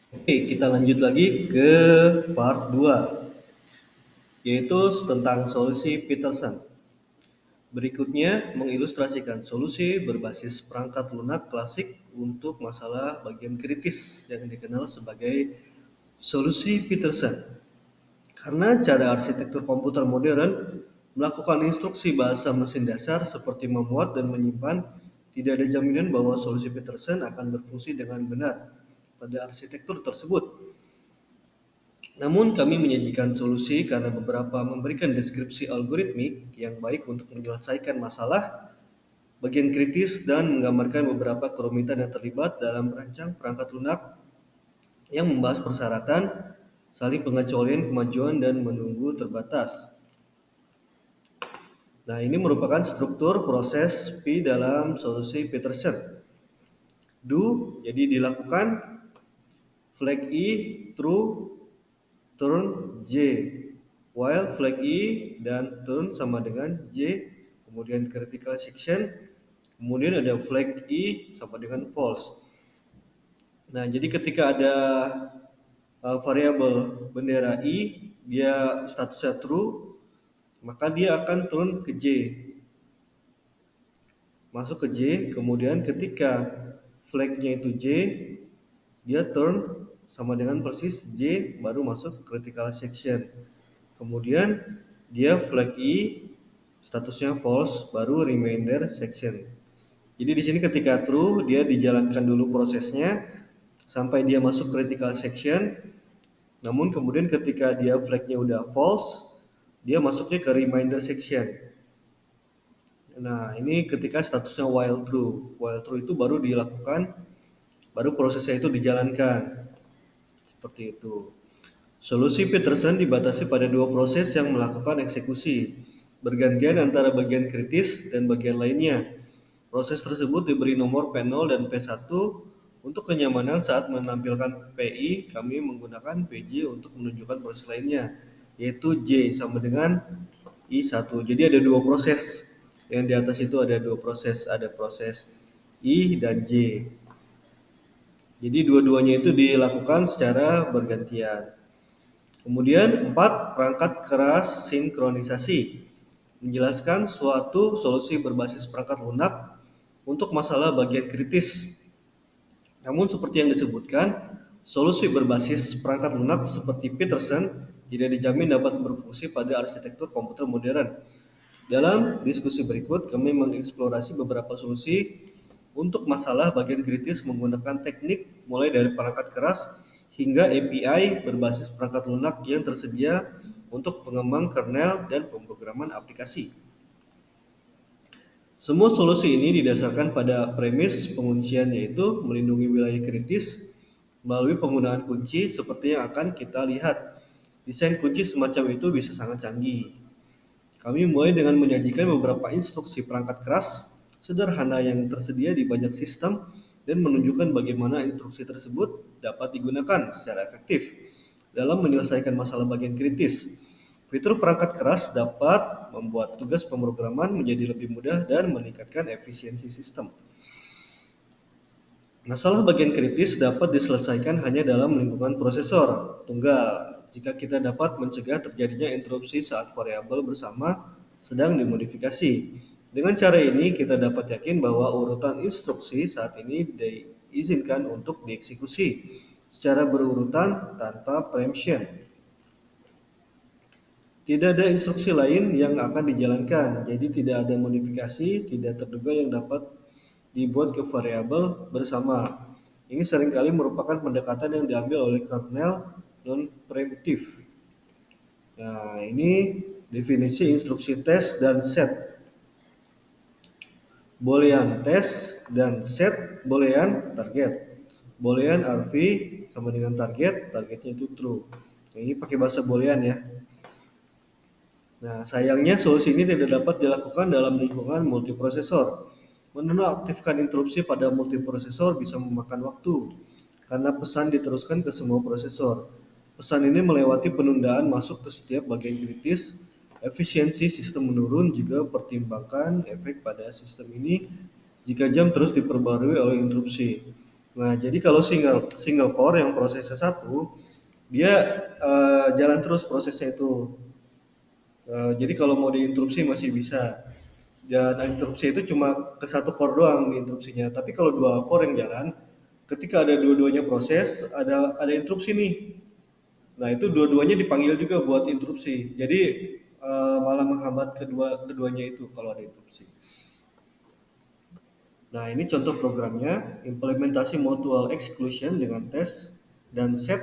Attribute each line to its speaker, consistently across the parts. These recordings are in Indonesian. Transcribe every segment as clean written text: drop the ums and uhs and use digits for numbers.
Speaker 1: Oke, kita lanjut lagi ke part 2, yaitu tentang solusi Peterson. Berikutnya mengilustrasikan solusi berbasis perangkat lunak klasik untuk masalah bagian kritis yang dikenal sebagai solusi Peterson. Karena cara arsitektur komputer modern melakukan instruksi bahasa mesin dasar seperti memuat dan menyimpan, tidak ada jaminan bahwa solusi Peterson akan berfungsi dengan benar pada arsitektur tersebut. Namun kami menyajikan solusi karena beberapa memberikan deskripsi algoritmik yang baik untuk menyelesaikan masalah bagian kritis dan menggambarkan beberapa kerumitan yang terlibat dalam merancang perangkat lunak yang membahas persyaratan, saling pengecualian kemajuan dan menunggu terbatas. Nah, ini merupakan struktur proses P dalam solusi Peterson. Do, jadi dilakukan, flag I, true, turn J, while flag I dan turn sama dengan J, kemudian critical section, kemudian ada flag I sama dengan false. Nah, jadi ketika ada variabel bendera I, dia statusnya true, maka dia akan turun ke J, masuk ke J, kemudian ketika flagnya itu J, dia turn sama dengan persis J, baru masuk critical section. Kemudian dia flag I, statusnya false, baru remainder section. Jadi di sini ketika true, dia dijalankan dulu prosesnya sampai dia masuk critical section. Namun kemudian ketika dia flagnya udah false, dia masuknya ke remainder section. Nah, ini ketika statusnya while true. While true itu baru dilakukan, baru prosesnya itu dijalankan. Seperti itu. Solusi Peterson dibatasi pada dua proses yang melakukan eksekusi, bergantian antara bagian kritis dan bagian lainnya. Proses tersebut diberi nomor P0 dan P1. Untuk kenyamanan saat menampilkan PI, kami menggunakan PJ untuk menunjukkan proses lainnya, yaitu J sama dengan I1. Jadi ada dua proses. Yang di atas itu ada dua proses, ada proses I dan J. Jadi dua-duanya itu dilakukan secara bergantian. Kemudian 4, perangkat keras sinkronisasi. Menjelaskan suatu solusi berbasis perangkat lunak untuk masalah bagian kritis. Namun seperti yang disebutkan, solusi berbasis perangkat lunak seperti Peterson tidak dijamin dapat berfungsi pada arsitektur komputer modern. Dalam diskusi berikut, kami mengeksplorasi beberapa solusi untuk masalah bagian kritis menggunakan teknik mulai dari perangkat keras hingga API berbasis perangkat lunak yang tersedia untuk pengembang kernel dan pemrograman aplikasi. Semua solusi ini didasarkan pada premis penguncian, yaitu melindungi wilayah kritis melalui penggunaan kunci seperti yang akan kita lihat. Desain kunci semacam itu bisa sangat canggih. Kami mulai dengan menyajikan beberapa instruksi perangkat keras sederhana yang tersedia di banyak sistem dan menunjukkan bagaimana instruksi tersebut dapat digunakan secara efektif dalam menyelesaikan masalah bagian kritis. Fitur perangkat keras dapat membuat tugas pemrograman menjadi lebih mudah dan meningkatkan efisiensi sistem. Masalah bagian kritis dapat diselesaikan hanya dalam lingkungan prosesor tunggal jika kita dapat mencegah terjadinya interupsi saat variabel bersama sedang dimodifikasi. Dengan cara ini, kita dapat yakin bahwa urutan instruksi saat ini diizinkan untuk dieksekusi secara berurutan tanpa preemption. Tidak ada instruksi lain yang akan dijalankan, jadi tidak ada modifikasi tidak terduga yang dapat dibuat ke variabel bersama. Ini seringkali merupakan pendekatan yang diambil oleh kernel non-preemptif. Nah, ini definisi instruksi tes dan set. Boolean tes dan set boolean target. Boolean RV sama dengan target, targetnya itu true. Nah, ini pakai bahasa boolean ya. Nah, sayangnya solusi ini tidak dapat dilakukan dalam lingkungan multiprosesor. Menonaktifkan interupsi pada multiprosesor bisa memakan waktu, karena pesan diteruskan ke semua prosesor. Pesan ini melewati penundaan masuk ke setiap bagian kritis. Efisiensi sistem menurun juga pertimbangkan efek pada sistem ini jika jam terus diperbarui oleh interupsi. Nah, jadi kalau single core yang prosesnya satu, dia jalan terus prosesnya itu. Jadi kalau mau diinterupsi masih bisa. Dan interupsi itu cuma ke satu core doang diinterupsinya. Tapi kalau dua core yang jalan, ketika ada dua-duanya proses, ada interupsi nih. Nah, itu dua-duanya dipanggil juga buat interupsi. Jadi malah menghambat keduanya itu kalau ada interupsi. Nah, ini contoh programnya, implementasi mutual exclusion dengan tes dan set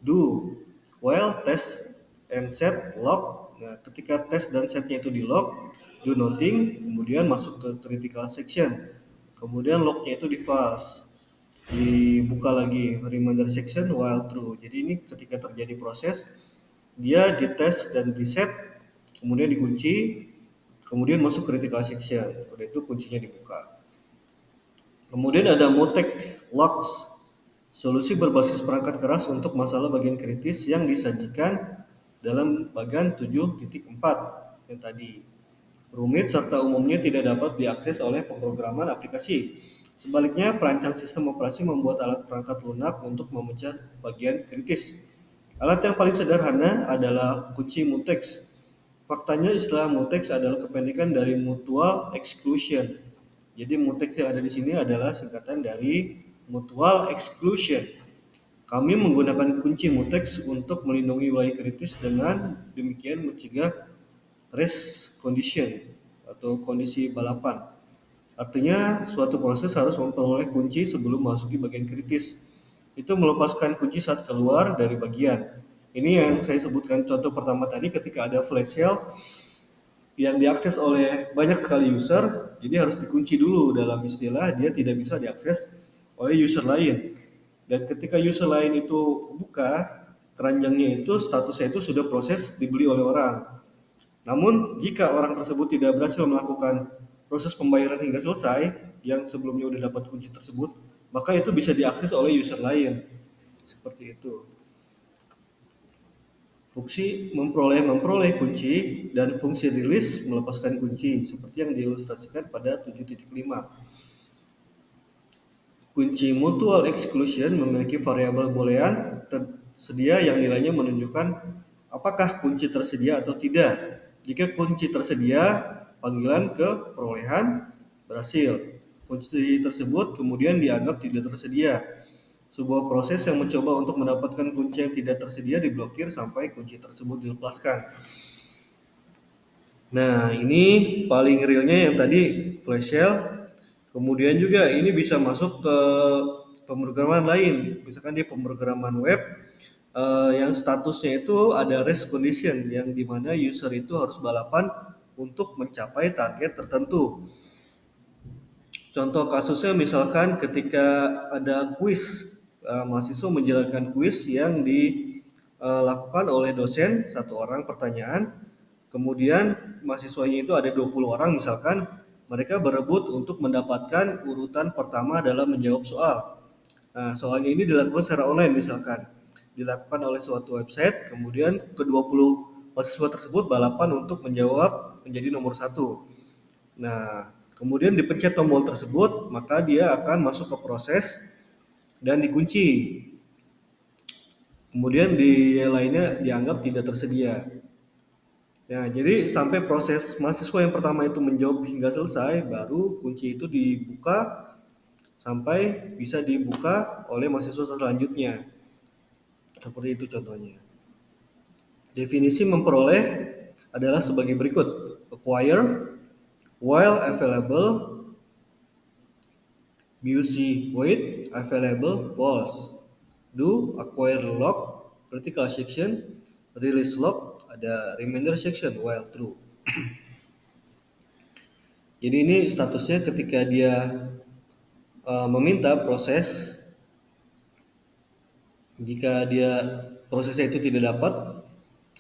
Speaker 1: do while test and set log. Nah, ketika tes dan setnya itu di log, do nothing, kemudian masuk ke critical section. Kemudian lognya itu di false, dibuka lagi reminder section while true. Jadi ini ketika terjadi proses, dia dites dan diset, kemudian dikunci, kemudian masuk critical section. Udah itu kuncinya dibuka. Kemudian ada mutek logs, solusi berbasis perangkat keras untuk masalah bagian kritis yang disajikan dalam bagian 7.4 yang tadi. Rumit serta umumnya tidak dapat diakses oleh pemrograman aplikasi. Sebaliknya, perancang sistem operasi membuat alat perangkat lunak untuk memecah bagian kritis. Alat yang paling sederhana adalah kunci mutex. Faktanya istilah mutex adalah kependekan dari mutual exclusion. Jadi mutex yang ada di sini adalah singkatan dari mutual exclusion. Kami menggunakan kunci mutex untuk melindungi wilayah kritis, dengan demikian mencegah race condition atau kondisi balapan. Artinya suatu proses harus memperoleh kunci sebelum memasuki bagian kritis. Itu melepaskan kunci saat keluar dari bagian. Ini yang saya sebutkan contoh pertama tadi, ketika ada flash sale yang diakses oleh banyak sekali user, jadi harus dikunci dulu, dalam istilah dia tidak bisa diakses oleh user lain. Dan ketika user lain itu buka keranjangnya, itu statusnya itu sudah proses dibeli oleh orang. Namun jika orang tersebut tidak berhasil melakukan proses pembayaran hingga selesai, yang sebelumnya sudah dapat kunci tersebut, maka itu bisa diakses oleh user lain. Seperti itu. Fungsi memperoleh kunci dan fungsi rilis melepaskan kunci, seperti yang diilustrasikan pada 7.5. Kunci mutual exclusion memiliki variabel boolean tersedia yang nilainya menunjukkan apakah kunci tersedia atau tidak. Jika kunci tersedia, panggilan ke perolehan berhasil. Kunci tersebut kemudian dianggap tidak tersedia. Sebuah proses yang mencoba untuk mendapatkan kunci yang tidak tersedia diblokir sampai kunci tersebut dilepaskan. Nah, ini paling realnya yang tadi flash sale. Kemudian juga ini bisa masuk ke pemrograman lain. Misalkan di pemrograman web yang statusnya itu ada race condition, yang dimana user itu harus balapan untuk mencapai target tertentu. Contoh kasusnya misalkan ketika ada kuis, mahasiswa menjalankan kuis yang dilakukan oleh dosen, satu orang pertanyaan, kemudian mahasiswanya itu ada 20 orang misalkan, mereka berebut untuk mendapatkan urutan pertama dalam menjawab soal. Nah, soalnya ini dilakukan secara online misalkan, dilakukan oleh suatu website, kemudian ke-20 mahasiswa tersebut balapan untuk menjawab menjadi nomor 1. Nah, kemudian dipencet tombol tersebut, maka dia akan masuk ke proses dan dikunci. Kemudian di lainnya dianggap tidak tersedia. Nah, jadi sampai proses mahasiswa yang pertama itu menjawab hingga selesai, baru kunci itu dibuka sampai bisa dibuka oleh mahasiswa selanjutnya. Seperti itu contohnya. Definisi memperoleh adalah sebagai berikut. Acquire, while available, BUC void, available, false. Do, acquire log, critical section, release log, ada remainder section, while true. Jadi ini statusnya ketika dia meminta proses, jika dia prosesnya itu tidak dapat,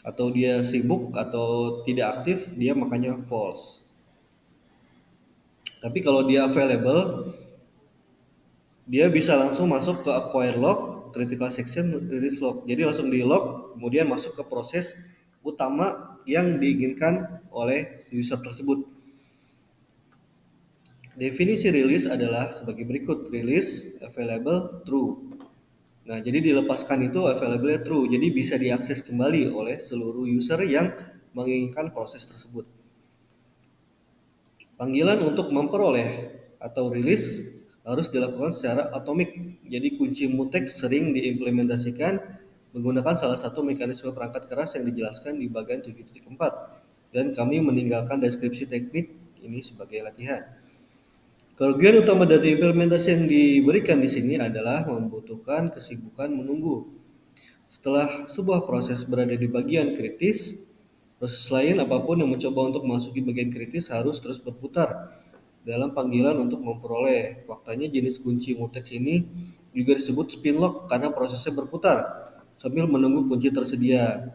Speaker 1: atau dia sibuk atau tidak aktif, dia makanya false. Tapi kalau dia available, dia bisa langsung masuk ke acquire log, critical section, release log. Jadi langsung di log, kemudian masuk ke proses utama yang diinginkan oleh user tersebut. Definisi rilis adalah sebagai berikut. Rilis available true. Nah, jadi dilepaskan itu available true. Jadi bisa diakses kembali oleh seluruh user yang menginginkan proses tersebut. Panggilan untuk memperoleh atau rilis harus dilakukan secara atomik. Jadi kunci mutex sering diimplementasikan menggunakan salah satu mekanisme perangkat keras yang dijelaskan di bagian 7.4. Dan kami meninggalkan deskripsi teknik ini sebagai latihan. Kerugian utama dari implementasi yang diberikan di sini adalah membutuhkan kesibukan menunggu. Setelah sebuah proses berada di bagian kritis, proses lain apapun yang mencoba untuk memasuki bagian kritis harus terus berputar dalam panggilan untuk memperoleh. Faktanya jenis kunci mutex ini juga disebut spin lock karena prosesnya berputar sambil menunggu kunci tersedia.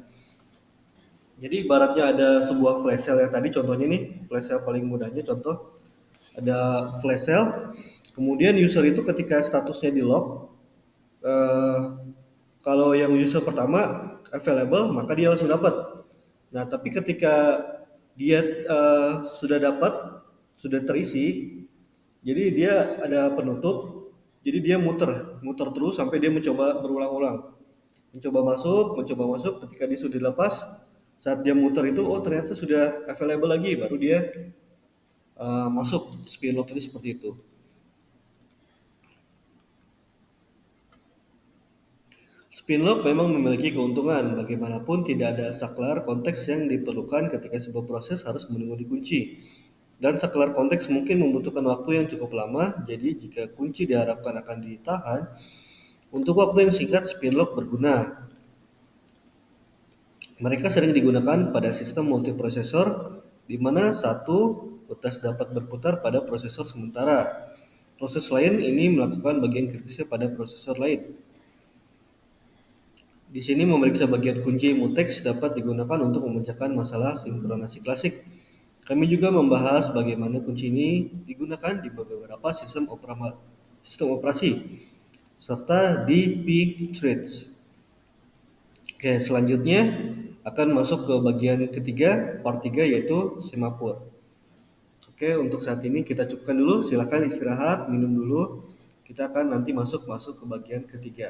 Speaker 1: Jadi ibaratnya ada sebuah flash sale yang tadi contohnya nih, flash sale paling mudahnya contoh ada flash sale, kemudian user itu ketika statusnya di lock, eh, kalau yang user pertama available maka dia langsung dapat. Nah tapi ketika dia sudah dapat, sudah terisi, jadi dia ada penutup, jadi dia muter terus sampai dia mencoba berulang-ulang, mencoba masuk, ketika dia sudah dilepas, saat dia muter itu, oh ternyata sudah available lagi, baru dia masuk spin lock itu seperti itu. Spin lock memang memiliki keuntungan, bagaimanapun tidak ada saklar konteks yang diperlukan ketika sebuah proses harus menunggu dikunci. Dan saklar konteks mungkin membutuhkan waktu yang cukup lama, jadi jika kunci diharapkan akan ditahan, untuk waktu yang singkat spin lock berguna. Mereka sering digunakan pada sistem multiprosesor, di mana satu utas dapat berputar pada prosesor sementara. Proses lain ini melakukan bagian kritisnya pada prosesor lain. Di sini memeriksa bagian kunci mutex dapat digunakan untuk memecahkan masalah sinkronasi klasik. Kami juga membahas bagaimana kunci ini digunakan di beberapa sistem operasi, serta di peak threads. Oke, selanjutnya akan masuk ke bagian ketiga, part 3 yaitu semapur. Oke, untuk saat ini kita cukupkan dulu, silakan istirahat, minum dulu. Kita akan nanti masuk ke bagian ketiga.